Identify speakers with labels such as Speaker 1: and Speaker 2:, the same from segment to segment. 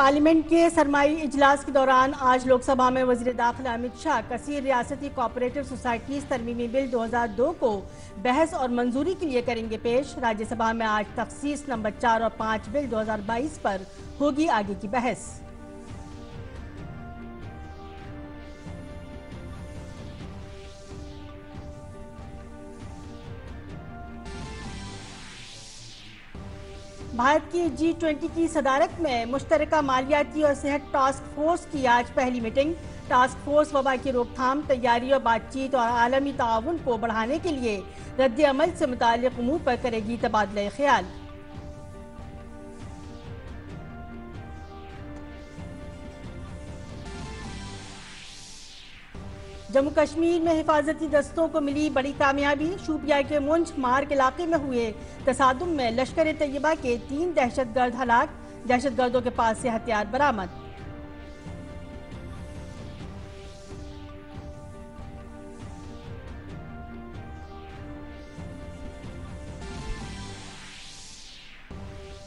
Speaker 1: Parliament के सरमाई इजलास के दौरान आज लोकसभा में वजीर दाखिला अमित शाह कसीर रियासती कोऑपरेटिव सोसाइटीज तरमीमी बिल 2002 को बहस और मंजूरी के लिए करेंगे पेश। राज्यसभा में आज तखसीस नंबर 4 और 5 बिल 2022 पर होगी आगे की बहस। भारत की G20 की सदारत में मुश्तरका मालियाती और सेहत टास्क फोर्स की आज पहली मीटिंग। टास्क फोर्स वबा की रोकथाम, तैयारी और बातचीत और आलमी ताउन को बढ़ाने के लिए रद्द अमल से मुताल्लिक़ उमूर पर करेगी तबादला ख्याल। जम्मू कश्मीर में हिफाजती दस्तों को मिली बड़ी कामयाबी। शोपियां के मुंज मार्ग इलाके में हुए तसादुम में लश्कर तैयबा के 3 दहशतगर्द हलाक। दहशतगर्दों के पास से हथियार बरामद।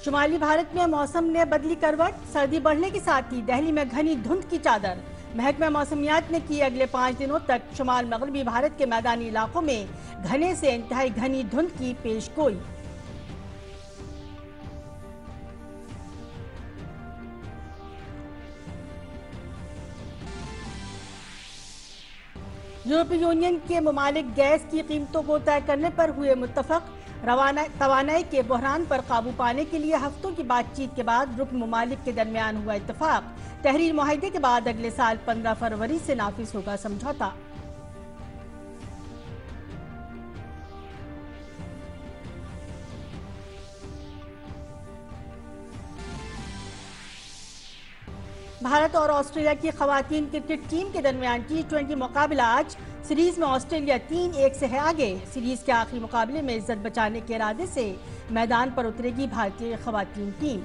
Speaker 1: शुमाली भारत में मौसम ने बदली करवट। सर्दी बढ़ने के साथ ही दिल्ली में घनी धुंध की चादर। महकमा मौसमियात ने की अगले 5 दिनों तक शुमाल मगरबी भारत के मैदानी इलाकों में घने से इंतहाई घनी धुंध की पेशगोई। यूरोपीय यूनियन के ममालिक गैस की कीमतों को तय करने पर हुए मुत्तफक। तवानाई के बहरान पर काबू पाने के लिए हफ्तों की बातचीत के बाद रुकन ममालिक के दरमियान हुआ इत्तफाक। तहरीर मुआहदे के बाद अगले साल 15 फरवरी से नाफिज होगा समझौता। भारत और ऑस्ट्रेलिया की खवातीन क्रिकेट टीम के दरमियान T20 मुकाबला आज। सीरीज में ऑस्ट्रेलिया 3-1 से है आगे। सीरीज के आखिरी मुकाबले में इज्जत बचाने के इरादे से मैदान पर उतरेगी भारतीय खवातीन टीम।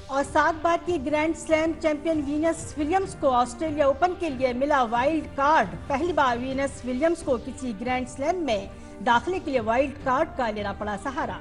Speaker 1: और 7 बार की grand slam champion Venus Williams को ऑस्ट्रेलिया ओपन के लिए मिला वाइल्ड कार्ड। पहली बार वीनस विलियम्स को किसी ग्रैंड स्लैम में दाखिले के लिए वाइल्ड कार्ड का लेना पड़ा सहारा।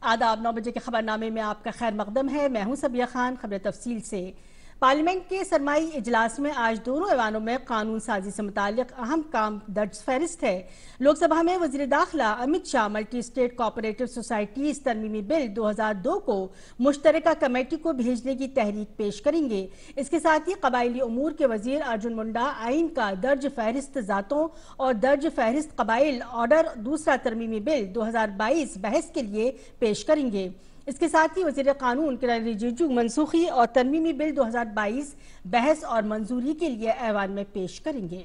Speaker 1: आदाब, 9 बजे के खबरनामे में आपका खैर मकदम है। मैं हूं सबिया खान। खबर तफसील से। पार्लियामेंट के सरमाई इजलास में आज दोनों ऐवानों में कानून साजी से मुताल्लिक अहम काम दर्ज फहरिस्त है। लोकसभा में वजीर दाखिला Amit Shah multi state cooperative societies तरमीमी बिल 2002 को मुश्तरका कमेटी को भेजने की तहरीक पेश करेंगे। इसके साथ ही कबायली उमूर के वजीर अर्जुन मुंडा आइन का दर्ज फहरिस्त जातों और दर्ज फहरिस्त कबाइल ऑर्डर दूसरा तरमीमी बिल 2022 बहस के लिए पेश करेंगे। इसके साथ ही वजीर कानून किरण रिजिजू मनसूखी और तरमीमी बिल 2022 बहस और मंजूरी के लिए ऐवान में पेश करेंगे।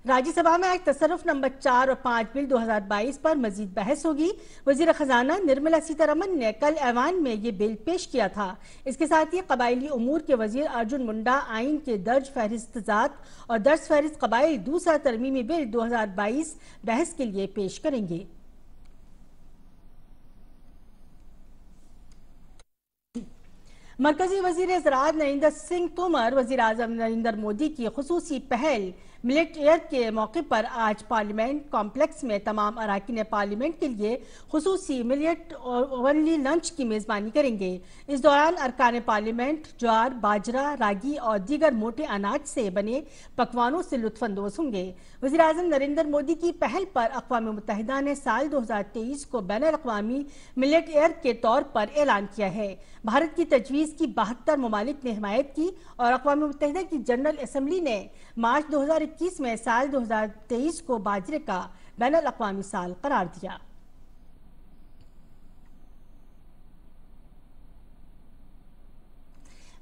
Speaker 1: राज्यसभा में आज तसर्रुफ नंबर 4 और 5 बिल 2022 पर मजीद बहस होगी। वजीर खजाना निर्मला सीतारमन ने कल ऐवान में ये बिल पेश किया था। इसके साथ ही कबायली उमूर के वजीर अर्जुन मुंडा आइन के दर्ज फहरिस्त जात और दर्ज फहरिस्त कबाइल दूसरा तरमीमी बिल 2022 बहस के लिए पेश करेंगे। मरकजी वजीर ज़राअत नरेंद्र सिंह तोमर वजीर आज़म नरेंद्र मोदी की खुसूसी पहल मिलेट एयर के मौके पर आज पार्लियामेंट कॉम्प्लेक्स में तमाम अराकीन पार्लियामेंट के लिए खुसूसी मिलेट ओनली लंच की मेज़बानी करेंगे। इस दौरान अरकान पार्लियामेंट ज्वार, बाजरा, रागी और दीगर मोटे अनाज से बने पकवानों से लुत्फानंदोज होंगे। वज़ीर आज़म नरेंद्र मोदी की पहल पर अक़वाम मुत्तहिदा ने साल 2023 को बैनुल-अक़वामी मिलेट ईयर के तौर पर ऐलान किया है। भारत की तजवीज़ की 72 ममालिक ने हिमायत की और अक़वाम मुत्तहिदा की जनरल असम्बली ने मार्च 2021 में साल 2023 को बाजरे का बैनुल-अक़वामी साल करार दिया।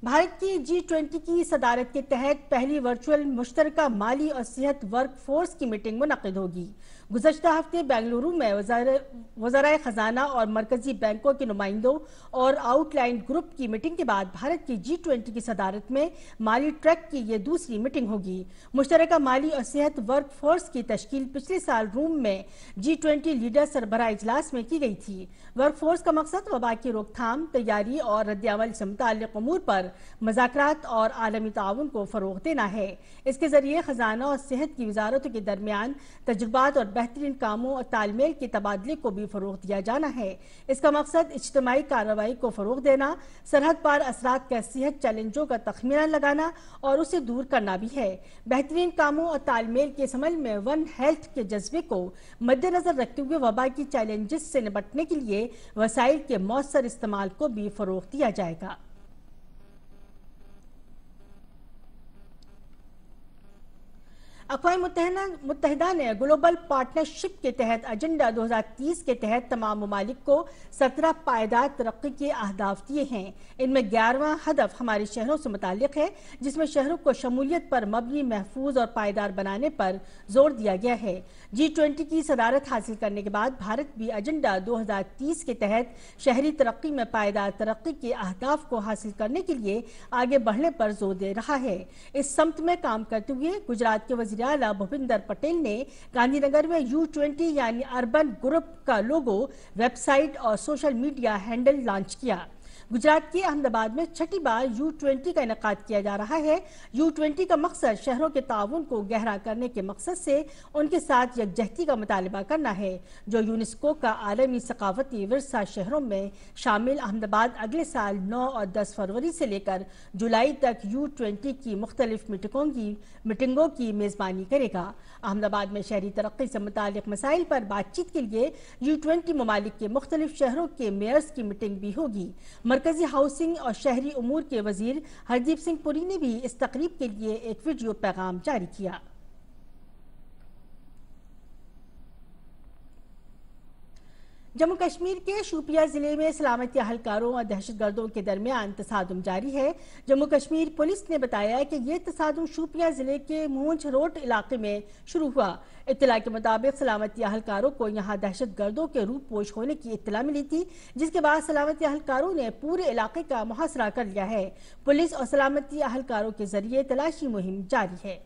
Speaker 1: भारत की G20 की सदारत के तहत पहली वर्चुअल मुश्तरका माली और सेहत वर्क फोर्स की मीटिंग मुनक्किद होगी। गुज़श्ता हफ्ते बेंगलुरु में वज़राए खजाना और मरकजी बैंकों के नुमाइंदों और आउटलाइन ग्रुप की मीटिंग के बाद भारत की G20 की सदारत में माली ट्रैक की ये दूसरी मीटिंग होगी। मुश्तरका माली और सेहत वर्क फोर्स की तश्कील पिछले साल रोम में G20 लीडर सरबराह इजलास में की गई थी। वर्क फोर्स का मकसद वबा की रोकथाम, तैयारी और रद्द-ए-अमल से मुताल्लिक़ उमूर पर मज़ाकरात और आलमी ताउन को फ़रोग़ देना है। इसके ज़रिए खजाना और सेहत की वजारतों के दरमियान तजुर्बात और बेहतरीन कामों और तालमेल के तबादले को भी फ़रोग़ दिया जाना है। इसका मकसद इज्तिमाई कार्रवाई को फ़रोग़ देना, सरहद पार असरात का सेहत चैलेंजों का तखमीना लगाना और उसे दूर करना भी है। बेहतरीन कामों और तालमेल के इस अमल में वन हेल्थ के जज्बे को मद्देनजर रखते हुए वबा की चैलेंजेस से निपटने के लिए वसाइल के मौसर इस्तेमाल को भी फ़रोग़ दिया जाएगा। अक़वाम मुत्तहिदा ने ग्लोबल पार्टनरशिप के तहत एजेंडा 2030 के तहत तमाम ममालिक को 17 पायदार तरक्की के अहदाफ दिए हैं। इनमें 11वां हदफ हमारे शहरों से मुताल्लिक है, जिसमें शहरों को शमूलियत पर मबनी, महफूज और पायदार बनाने पर जोर दिया गया है। G20 की सदारत हासिल करने के बाद भारत भी एजेंडा 2030 के तहत शहरी तरक्की में पायदार तरक्की के अहदाफ को हासिल करने के लिए आगे बढ़ने पर जोर दे रहा है। इस सम्त में काम करते हुए गुजरात के वज़ीर आला भूपिंदर पटेल ने गांधीनगर में U20 यानी अर्बन ग्रुप का लोगो, वेबसाइट और सोशल मीडिया हैंडल लॉन्च किया। गुजरात के अहमदाबाद में छठी बार U20 का इनेकाद किया जा रहा है। U20 का मकसद शहरों के ताउन को गहरा करने के मकसद से उनके साथ यकजहती का मुतालबा करना है, जो यूनेस्को का आलमी सकाफती विरसा शहरों में शामिल। अहमदाबाद अगले साल 9 और 10 फरवरी से लेकर जुलाई तक U20 की मुख्तलिफ मीटिंगों की मेज़बानी करेगा। अहमदाबाद में शहरी तरक्की से मुतालिक मसाइल पर बातचीत के लिए U20 ममालिक के मुख्तलिफ शहरों के मेयर्स की मीटिंग भी होगी। मरकजी हाउसिंग और शहरी उमूर के वजीर हरदीप सिंह पुरी ने भी इस तकरीब के लिए एक वीडियो पैगाम जारी किया। जम्मू कश्मीर के शोपियां जिले में सलामती अहलकारों और दहशतगर्दों के दरमियान तसादुम जारी है। जम्मू कश्मीर पुलिस ने बताया कि ये तसादुम शोपियां जिले के मूंछ रोड इलाके में शुरू हुआ। इत्तला के मुताबिक सलामती अहलकारों को यहां दहशतगर्दों के रूप पोश होने की इत्तला मिली थी, जिसके बाद सलामती अहलकारों ने पूरे इलाके का मुहासरा कर लिया है। पुलिस और सलामती अहलकारों के जरिए तलाशी मुहिम जारी है।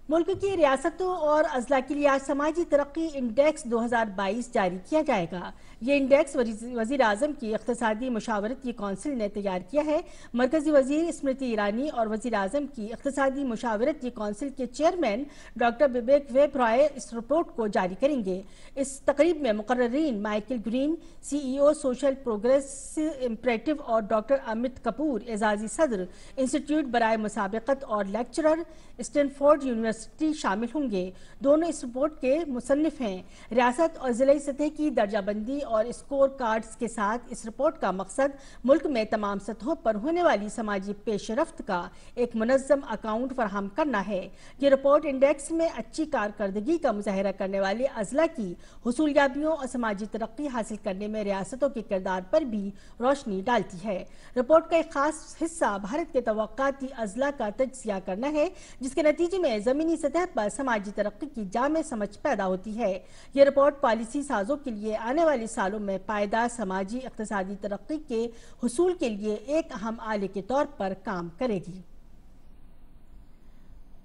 Speaker 1: मुल्क की रियासतों और अजला के लिए आज समाजी तरक्की इंडेक्स 2022 जारी किया जाएगा। ये इंडेक्स वजीर आजम की इख्तिसादी मुशावरती कौंसिल ने तैयार किया है। मरकजी वजीर स्मृति ईरानी और वजीर आजम की इख्तिसादी मुशावरती कौंसिल के chairman doctor Bibek Debroy इस रिपोर्ट को जारी करेंगे। इस तकरीब में मुकर्ररीन Michael Green, CEO social progress imperative और डॉक्टर अमित कपूर, एजाजी सदर इंस्टीट्यूट बराए मुसाबकत और लेक्चरर स्टैनफोर्ड यूनिवर्सिटी शामिल होंगे। दोनों इस रिपोर्ट के मुसन्निफ हैं। रियासत और जिले सतह की दर्जाबंदी और स्कोर कार्ड्स के साथ इस रिपोर्ट का मकसद मुल्क में तमाम सतहों पर होने वाली समाजी पेशरफ्त का एक मुनज़्ज़म अकाउंट फराहम करना है। ये रिपोर्ट इंडेक्स में अच्छी कारकर्दगी का मुजाहिरा करने वाले अजला की हुसूलियाबियों और समाजी तरक्की हासिल करने में रियासतों के किरदार पर भी रोशनी डालती है। रिपोर्ट का एक खास हिस्सा भारत के तवक्काती अजला का तज्ज़िया करना है, जिसके नतीजे में ज़मीनी सतह पर समाजी तरक्की की जामे समझ पैदा होती है। ये रिपोर्ट पॉलिसी साजों के लिए आने वाले सालों में पायदार समाजी इक़्तिसादी तरक्की के हुसूल के लिए एक अहम आले के तौर पर काम करेगी।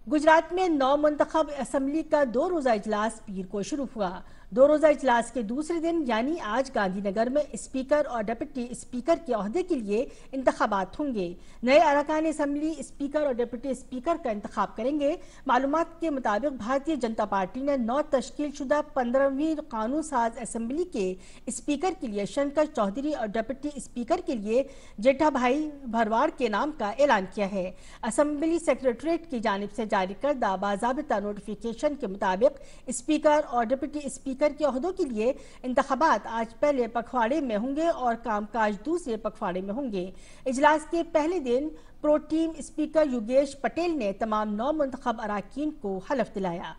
Speaker 1: गुजरात में 9 मुंतखब असम्बली का 2 रोज़ा इजलास पीर को शुरू हुआ। 2 रोज़ा इजलास के दूसरे दिन यानी आज गांधीनगर में स्पीकर और डिप्टी स्पीकर के ओहदे के लिए इंतखाबात होंगे। नए अरकान असम्बली स्पीकर और डिप्टी स्पीकर का इंतखाब करेंगे। मालूमात के मुताबिक भारतीय जनता पार्टी ने 9 तश्कील शुदा 15वीं कानून साज असम्बली के स्पीकर के लिए शंकर चौधरी और डिप्टी स्पीकर के लिए जेठाभाई भरवाड़ के नाम का ऐलान किया है। असम्बली सेक्रेटरीट की जानिब से जारी करदा बाज़ाबिता नोटिफिकेशन के मुताबिक स्पीकर और डिप्टी स्पीकर के ओहदों के लिए इंतखाबात आज पहले पखवाड़े में होंगे और कामकाज दूसरे पखवाड़े में होंगे। इजलास के पहले दिन pro team speaker Yogesh Patel ने तमाम 9 मुंतखब अराकीन को हलफ दिलाया।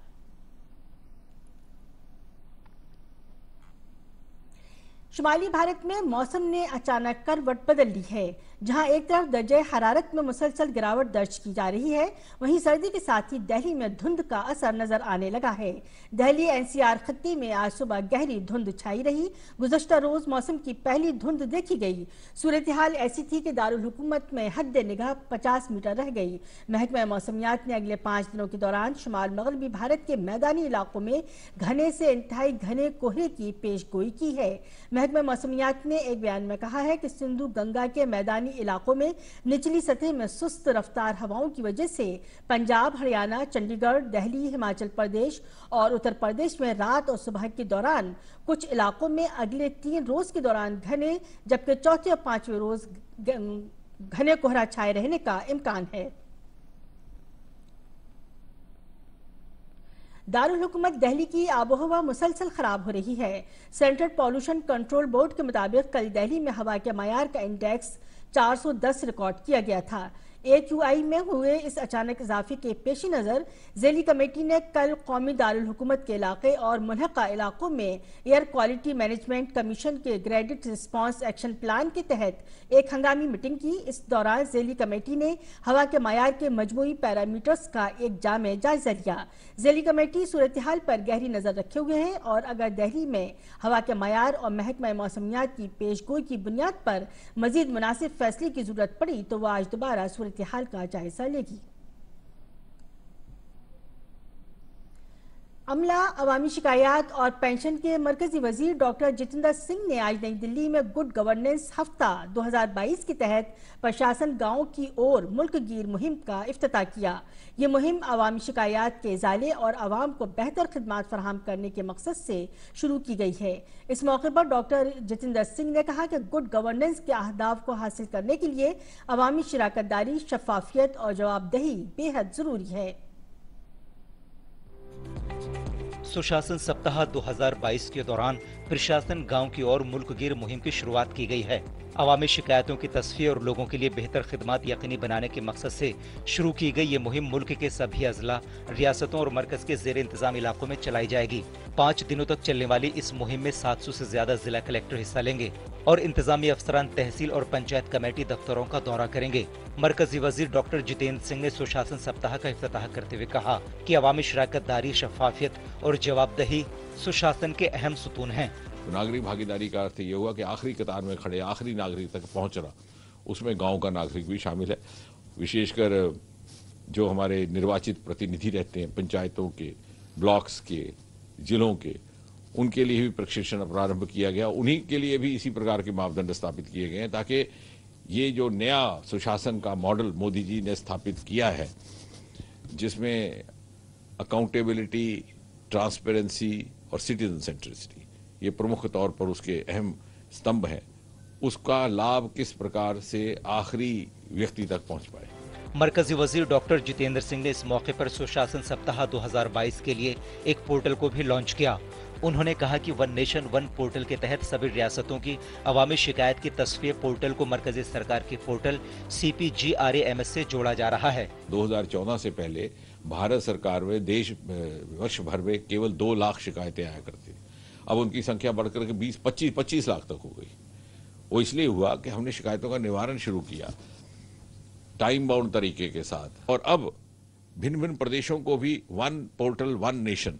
Speaker 1: शुमाली भारत में मौसम ने अचानक करवट बदल ली है। जहां एक तरफ दर्जे हरारत में मुसलसल गिरावट दर्ज की जा रही है, वहीं सर्दी के साथ ही दिल्ली में धुंध का असर नजर आने लगा है। दिल्ली एनसीआर खत्ते में आज सुबह गहरी धुंध छाई रही। गुज़श्ता रोज मौसम की पहली धुंध देखी गई। सूरत हाल ऐसी थी कि दारुल हुकूमत में हद निगाह 50 मीटर रह गई। महकमा मौसमियात ने अगले 5 दिनों के दौरान शुमाल मगरबी भारत के मैदानी इलाकों में घने से इंतहाई घने कोहरे की पेशगोई की है। महकमा मौसमियात ने एक बयान में कहा है कि सिंधु गंगा के मैदानी इलाकों में निचली सतह में सुस्त रफ्तार हवाओं की वजह से पंजाब, हरियाणा, चंडीगढ़, दिल्ली, हिमाचल प्रदेश और उत्तर प्रदेश में रात और सुबह के दौरान कुछ इलाकों में अगले 3 रोज के दौरान घने, जबकि चौथे और 5वें रोज घने कोहरा छाए रहने का इम्कान है। दारुल हुकूमत दिल्ली की आबोहवा मुसलसल खराब हो रही है। सेंट्रल पॉल्यूशन कंट्रोल बोर्ड के मुताबिक कल दिल्ली में हवा के मायार का इंडेक्स 410 रिकॉर्ड किया गया था। AQI में हुए इस अचानक इजाफे के पेश नज़र ज़ैली कमेटी ने कल कौमी दारुल हुकूमत के इलाके और मुल्हका इलाकों में एयर क्वालिटी मैनेजमेंट कमीशन के ग्रेडेड रिस्पांस एक्शन प्लान के तहत एक हंगामी मीटिंग की। इस दौरान ज़ैली कमेटी ने हवा के मायार के मजमूई पैरामीटर्स का एक जामे जायजा लिया। ज़ैली कमेटी सूरत हाल पर गहरी नजर रखे हुए है और अगर दिल्ली में हवा के मायार और महकमा मौसमियात की पेशगोई की बुनियाद पर मजीद मुनासिब फैसले की जरूरत पड़ी तो वह आज दोबारा सूरत हाल का जायजा लेगी। अमला, अवामी शिकायत और पेंशन के मरकजी वजीर डॉक्टर जितेंद्र सिंह ने आज नई दिल्ली में गुड गवर्नेंस हफ्ता 2022 के तहत प्रशासन गांव की ओर मुल्क गिर मुहिम का इफ्तिताह किया। ये मुहिम अवामी शिकायत के इजाले और आवाम को बेहतर खिदमात फराहम करने के मकसद से शुरू की गई है। इस मौके पर डॉक्टर जितेंद्र सिंह ने कहा कि गुड गवर्नेंस के अहदाफ को हासिल करने के लिए अवामी शिराकतदारी, शफाफियत और जवाबदेही बेहद जरूरी है।
Speaker 2: सुशासन सप्ताह 2022 के दौरान प्रशासन गांव की ओर मुल्क गिर मुहिम की शुरुआत की गई है। अवामी शिकायतों की तस्फिया और लोगों के लिए बेहतर खिदमत यकीनी बनाने के मकसद से शुरू की गई ये मुहिम मुल्क के सभी अजला, रियासतों और मरकज के जेर इंतजाम इलाकों में चलाई जाएगी। 5 दिनों तक चलने वाली इस मुहिम में 700 से ज्यादा जिला कलेक्टर हिस्सा लेंगे और इंतजामी अफसरान तहसील और पंचायत कमेटी दफ्तरों का दौरा करेंगे। मरकजी वजीर डॉक्टर जितेंद्र सिंह ने सुशासन सप्ताह का इफ्तिताह करते हुए कहा कि अवामी शिराकतदारी, शफाफियत और जवाबदेही सुशासन के अहम सुतून हैं।
Speaker 3: नागरिक भागीदारी का अर्थ ये हुआ कि आखिरी कतार में खड़े आखिरी नागरिक तक पहुंचना, उसमें गांव का नागरिक भी शामिल है। विशेषकर जो हमारे निर्वाचित प्रतिनिधि रहते हैं पंचायतों के, ब्लॉक्स के, जिलों के, उनके लिए भी प्रशिक्षण प्रारंभ किया गया। उन्हीं के लिए भी इसी प्रकार के मापदंड स्थापित किए गए हैं ताकि ये जो नया सुशासन का मॉडल मोदी जी ने स्थापित किया है, जिसमें अकाउंटेबिलिटी, ट्रांसपेरेंसी और सिटीजन सेंट्रिसिटी ये प्रमुख तौर पर उसके अहम स्तंभ हैं, उसका लाभ किस प्रकार से आखिरी व्यक्ति तक पहुंच पाए।
Speaker 2: मरकजी वजीर डॉक्टर जितेंद्र सिंह ने इस मौके पर सुशासन सप्ताह 2022 के लिए एक पोर्टल को भी लॉन्च किया। उन्होंने कहा कि वन नेशन वन पोर्टल के तहत सभी रियासतों की अवामी शिकायत की तस्वीर पोर्टल को मरकजी सरकार के पोर्टल CPGRAMS से जोड़ा जा रहा है।
Speaker 3: 2014 से पहले भारत सरकार में देश वर्ष भर में केवल 2 लाख शिकायतें आया करती, अब उनकी संख्या बढ़कर के 20-25 लाख तक हो गई। वो इसलिए हुआ कि हमने शिकायतों का निवारण शुरू किया टाइम बाउंड तरीके के साथ, और अब भिन्न भिन्न प्रदेशों को भी वन पोर्टल वन नेशन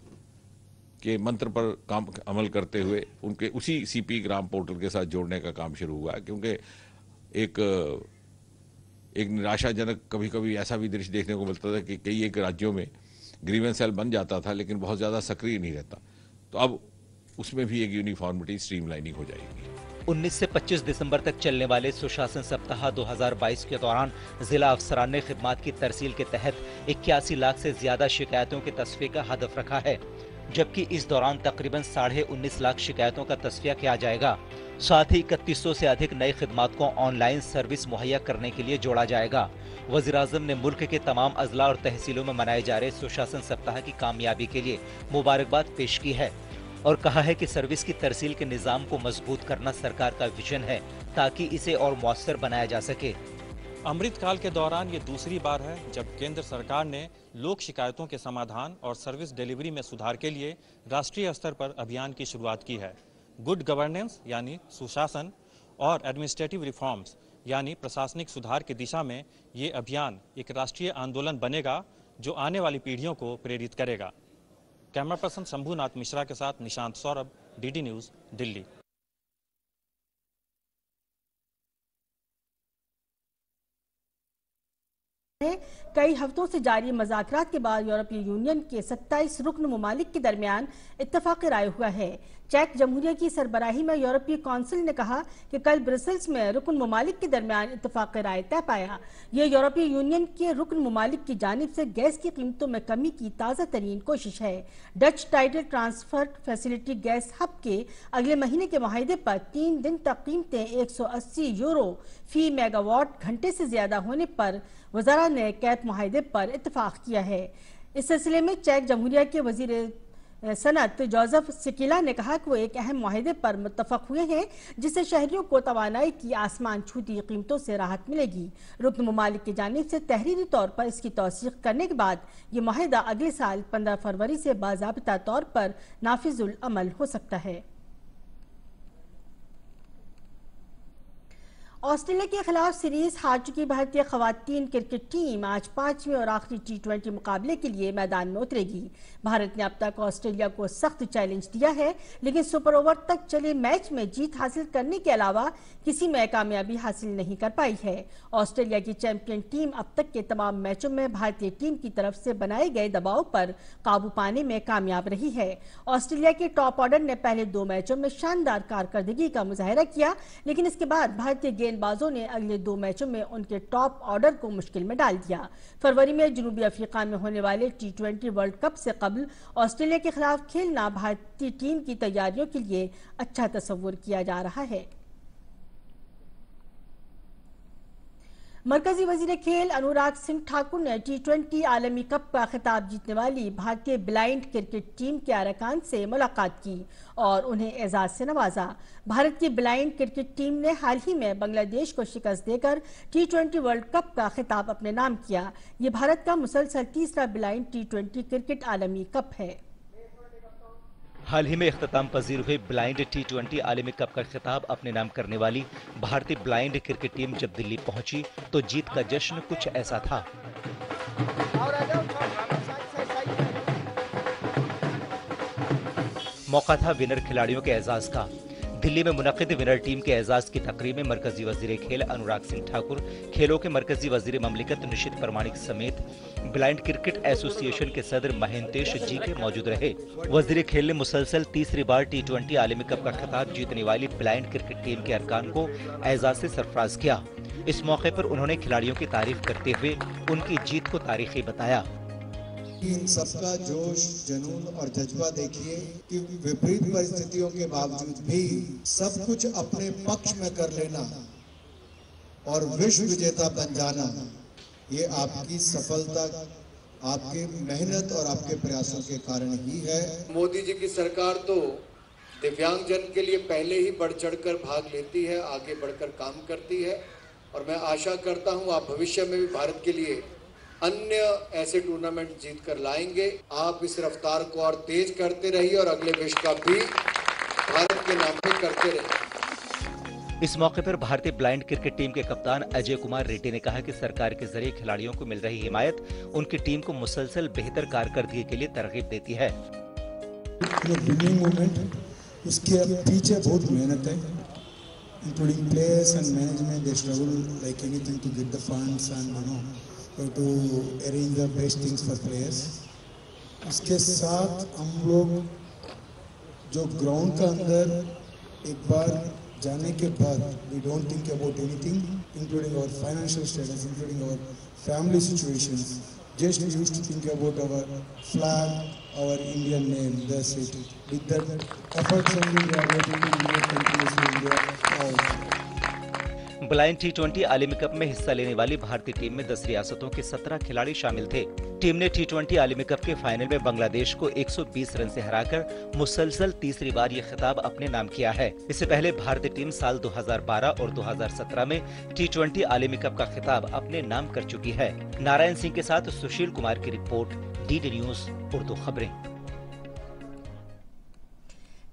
Speaker 3: के मंत्र पर काम अमल करते हुए उनके उसी CP ग्राम पोर्टल के साथ जोड़ने का काम शुरू हुआ है। क्योंकि एक निराशाजनक कभी कभी ऐसा भी दृश्य देखने को मिलता था कि कई एक राज्यों में ग्रीवेंस सेल बन जाता था लेकिन बहुत ज़्यादा सक्रिय नहीं रहता, तो अब उसमें भी एक यूनिफॉर्मिटी, स्ट्रीमलाइनिंग हो जाएगी।
Speaker 2: 19 से 25 दिसंबर तक चलने वाले सुशासन सप्ताह 2022 के दौरान जिला अफसरान ने खिदमात की तरसील के तहत 81 लाख से ज्यादा शिकायतों के तस्फिया का हदफ रखा है, जबकि इस दौरान तकरीबन 19.5 लाख शिकायतों का तस्फिया किया जाएगा। साथ ही 3100 से अधिक नई खिदमात को ऑनलाइन सर्विस मुहैया करने के लिए जोड़ा जाएगा। वज़ीर-ए-आज़म ने मुल्क के तमाम अजला और तहसीलों में मनाए जा रहे सुशासन सप्ताह की कामयाबी के लिए मुबारकबाद पेश की है और कहा है कि सर्विस की तरसील के निज़ाम को मजबूत करना सरकार का विजन है ताकि इसे और मौसर बनाया जा सके।
Speaker 4: अमृतकाल के दौरान ये दूसरी बार है जब केंद्र सरकार ने लोक शिकायतों के समाधान और सर्विस डिलीवरी में सुधार के लिए राष्ट्रीय स्तर पर अभियान की शुरुआत की है। गुड गवर्नेंस यानी सुशासन और एडमिनिस्ट्रेटिव रिफॉर्म्स यानी प्रशासनिक सुधार की दिशा में ये अभियान एक राष्ट्रीय आंदोलन बनेगा जो आने वाली पीढ़ियों को प्रेरित करेगा। कैमरा पर्सन शंभुनाथ मिश्रा के साथ निशांत सौरभ, डीडी न्यूज, दिल्ली।
Speaker 1: कई हफ्तों से जारी मज़ाकरात के बाद यूरोपीय यूनियन के 27 रुकन ममालिक के दरमियान इत्तफाक राय हुआ है। चेक जमहूरिया की सरबराही में यूरोपीय काउंसिल ने कहा कि कल ब्रसेल्स में रुकन ममालिक के दरमियान इत्तफाक राय तय पाया। यह यूरोपीय यूनियन के रुकन ममालिक की जानिब से गैस की कीमतों में कमी की ताज़ा तरीन कोशिश है। Dutch tidal transfer facility gas hub के अगले महीने के माहिदे पर 3 दिन तक कीमतें 180 यूरो फी मेगावाट घंटे से ज्यादा होने पर वज़ारा ने कैद माहिदे पर इत्तफाक किया है। इस सिलसिले में चेक जमहूरिया के वजीर सनत जोसेफ सिकिला ने कहा कि वो एक अहम माहिदे पर मुत्तफक हुए हैं जिससे शहरियों को तवानाई की आसमान छूती कीमतों से राहत मिलेगी। रुकन ममालिक की जानिब से तहरीरी तौर पर इसकी तौसीक करने के बाद ये माहिदा अगले साल 15 फरवरी से बाज़ाबिता तौर पर नाफिजुल अमल हो सकता है। ऑस्ट्रेलिया के खिलाफ सीरीज हार चुकी भारतीय खवातीन क्रिकेट टीम आज 5वें और आखिरी T20 मुकाबले के लिए मैदान में उतरेगी। भारत ने अब तक ऑस्ट्रेलिया को सख्त चैलेंज दिया है, लेकिन सुपर ओवर तक चले मैच में जीत हासिल करने के अलावा किसी में कामयाबी हासिल नहीं कर पाई है। ऑस्ट्रेलिया की चैंपियन टीम अब तक के तमाम मैचों में भारतीय टीम की तरफ से बनाए गए दबाव पर काबू पाने में कामयाब रही है। ऑस्ट्रेलिया के टॉप ऑर्डर ने पहले 2 मैचों में शानदार कारकर्दगी का मुजाहरा किया, लेकिन इसके बाद भारतीय गेंदबाजों ने अगले 2 मैचों में उनके टॉप ऑर्डर को मुश्किल में डाल दिया। फरवरी में जनूबी अफ्रीका में होने वाले T20 वर्ल्ड कप से कबल ऑस्ट्रेलिया के खिलाफ खेलना भारतीय टीम की तैयारियों के लिए अच्छा तस्वुर किया जा रहा है। मरकजी वजीर खेल अनुराग सिंह ठाकुर ने T20 आलमी कप का खिताब जीतने वाली भारतीय ब्लाइंड क्रिकेट टीम के अरकान से मुलाकात की और उन्हें एजाज से नवाजा। भारत की ब्लाइंड क्रिकेट टीम ने हाल ही में बांग्लादेश को शिकस्त देकर T20 वर्ल्ड कप का खिताब अपने नाम किया। ये भारत का मुसलसल तीसरा ब्लाइंड T20 क्रिकेट आलमी कप है।
Speaker 2: हाल ही में इख्तिताम पजीर हुए ब्लाइंड T20 आलमी कप का खिताब अपने नाम करने वाली भारतीय ब्लाइंड क्रिकेट टीम जब दिल्ली पहुंची तो जीत का जश्न कुछ ऐसा था। मौका था विनर खिलाड़ियों के एजाज का। दिल्ली में मुनक़िद विनर टीम के एजाज की तकरीब में मरकजी वजीर खेल अनुराग सिंह ठाकुर, खेलों के मरकजी वजीर ममलिकत निशित प्रमाणिक समेत ब्लाइंड क्रिकेट एसोसिएशन के सदर महेंतेश जी के मौजूद रहे। वजीर खेल ने मुसलसल तीसरी बार T20 आलमी कप का खिताब जीतने वाली ब्लाइंड क्रिकेट टीम के अरकान को एजाज से सरफराज किया। इस मौके पर उन्होंने खिलाड़ियों की तारीफ करते हुए उनकी जीत को तारीखी बताया।
Speaker 5: इन सबका जोश, जुनून और जज्बा देखिए कि विपरीत परिस्थितियों के बावजूद भी सब कुछ अपने पक्ष में कर लेना और विश्व विजेता बन जाना, ये आपकी सफलता, आपके मेहनत और आपके प्रयासों के कारण ही है।
Speaker 6: मोदी जी की सरकार तो दिव्यांगजन के लिए पहले ही बढ़ चढ़कर भाग लेती है, आगे बढ़कर काम करती है और मैं आशा करता हूँ आप भविष्य में भी भारत के लिए अन्य ऐसे टूर्नामेंट जीत कर लाएंगे। आप इस रफ्तार को और तेज करते रहिए और अगले विश्व कप भी भारत के नाम पे करते रहिए।
Speaker 2: इस मौके पर भारतीय ब्लाइंड क्रिकेट टीम के कप्तान अजय कुमार रेड्डी ने कहा कि सरकार के जरिए खिलाड़ियों को मिल रही हिमायत उनकी टीम को मुसलसल बेहतर कारकर्दगी के लिए तरगीब देती है।
Speaker 5: उसके पीछे बहुत मेहनत है, including players and management. They struggle like anything to get the funds and to arrange the best things for players। इसके साथ हम लोग जो ग्राउंड का अंदर एक बार जाने के बाद we don't think about anything including our financial status, including our family situations, just we used to think about our flag, our Indian name, that's it। with that efforts only we are able to make countries India proud।
Speaker 2: Blind T20 आलमी cup में हिस्सा लेने वाली भारतीय team में 10 रियासतों के 17 खिलाड़ी शामिल थे। टीम ने T20 आलमी कप के फाइनल में बांग्लादेश को 120 रन से हराकर मुसलसल तीसरी बार ये खिताब अपने नाम किया है। इससे पहले भारतीय टीम साल 2012 और 2017 में T20 आलमी कप का खिताब अपने नाम कर चुकी है। नारायण सिंह के साथ सुशील कुमार की रिपोर्ट, DD न्यूज उर्दू खबरें।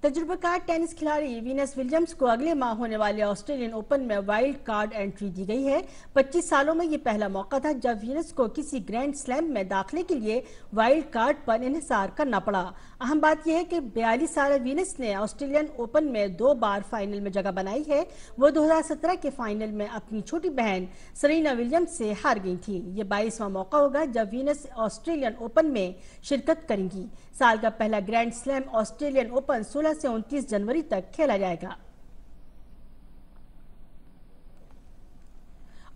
Speaker 1: तजुर्बेकार टेनिस खिलाड़ी वीनस विलियम्स को अगले माह होने वाले ऑस्ट्रेलियन ओपन में वाइल्ड कार्ड एंट्री दी गई है। 25 सालों में ये पहला मौका था जब वीनस को किसी ग्रैंड स्लैम में दाखिले के लिए वाइल्ड कार्ड पर इन्हिसार करना पड़ा। अहम बात यह है कि 42 साल वीनस ने ऑस्ट्रेलियन ओपन में 2 बार फाइनल में जगह बनाई है। वो 2017 के फाइनल में अपनी छोटी बहन सेरेना विलियम्स से हार गई थी। ये 22वां मौका होगा जब वीनस ऑस्ट्रेलियन ओपन में शिरकत करेंगी। साल का पहला ग्रैंड स्लैम ऑस्ट्रेलियन ओपन 16 से 29 जनवरी तक खेला जाएगा।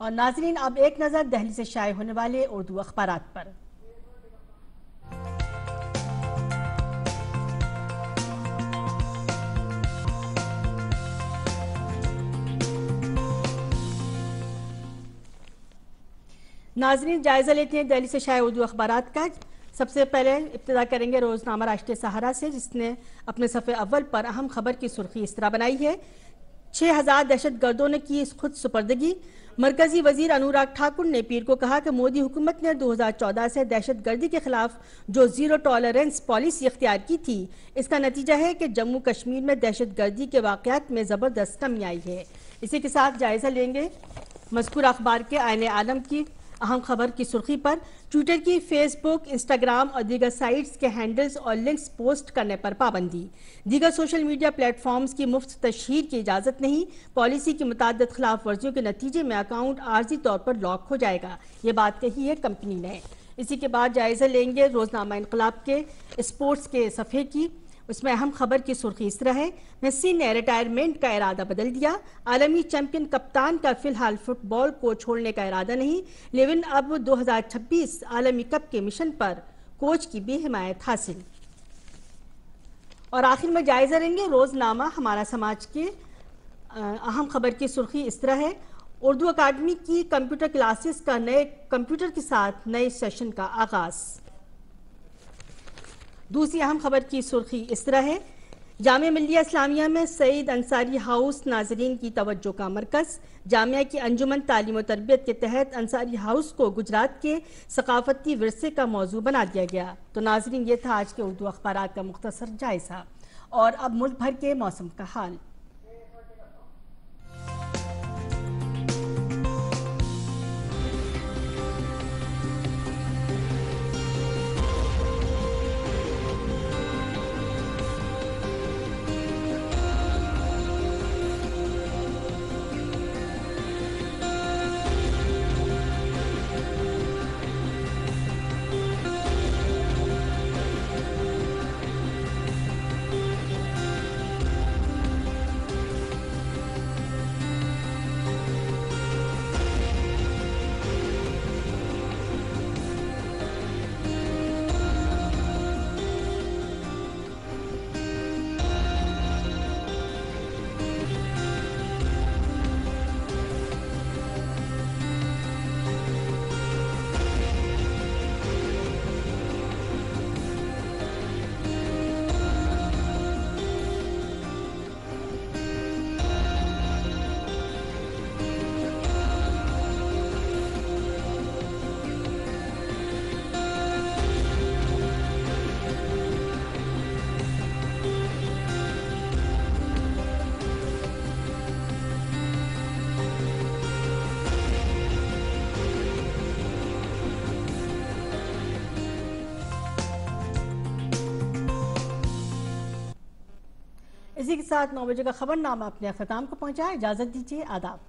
Speaker 1: और नाजरीन, अब एक नजर दिल्ली से शाये होने वाले उर्दू अखबारात पर। नाजरीन, जायजा लेते हैं दिल्ली से शाये उर्दू अखबारात का। सबसे पहले इब्तिदा करेंगे रोजनामा राष्ट्रीय सहारा से, जिसने अपने सफ़े अव्वल पर अहम खबर की सुर्खी इस तरह बनाई है। 6000 दहशतगर्दों ने की खुद सुपर्दगी। मरकजी वजीर अनुराग ठाकुर ने पीर को कहा कि मोदी हुकूमत ने 2014 से दहशतगर्दी के खिलाफ जो जीरो टॉलरेंस पॉलिसी इख्तियार की थी, इसका नतीजा है कि जम्मू कश्मीर में दहशतगर्दी के वाक़यात में ज़बरदस्त कमी आई है। इसी के साथ जायजा लेंगे मज़कूर अखबार के आईने आलम की अहम खबर की सुर्खी पर। ट्विटर की, फेसबुक, इंस्टाग्राम और दीगर साइट्स के हैंडल्स और लिंक्स पोस्ट करने पर पाबंदी। दीगर सोशल मीडिया प्लेटफॉर्म्स की मुफ्त तशहीर की इजाज़त नहीं। पॉलिसी की मुताद्दिद खिलाफ वर्जियों के नतीजे में अकाउंट आर्जी तौर पर लॉक हो जाएगा। ये बात कही है कंपनी ने। इसी के बाद जायजा लेंगे रोजनामा इनकलाब के स्पोर्ट्स के सफ़े की। उसमें अहम खबर की सुर्खी इस तरह है, मेसी ने रिटायरमेंट का इरादा बदल दिया। आलमी चैंपियन कप्तान का फिलहाल फुटबॉल को छोड़ने का इरादा नहीं, लेकिन अब 2026 आलमी कप के मिशन पर कोच की भी हिमायत हासिल। और आखिर में जायजा लेंगे रोजनामा हमारा समाज के अहम खबर की सुर्खी इस तरह है, उर्दू अकादमी की कंप्यूटर क्लासेस का नए कंप्यूटर के साथ नए सेशन का आगाज। दूसरी अहम खबर की सुर्खी इस तरह है, जामिया मिल्लिया इस्लामिया में सईद अंसारी हाउस नाजरीन की तवज्जो का मरकज। जामिया की अंजुमन तालीम और तरबियत के तहत अंसारी हाउस को गुजरात के सकाफती विरसे का मौजू बना दिया गया। तो नाजरीन, ये था आज के उर्दू अखबारात का मुख्तसर जायजा। और अब मुल्क भर के मौसम का हाल। इसी के साथ 9 बजे का खबरनामा अपने अख्ताम को पहुंचा। इजाजत दीजिए, आदाब।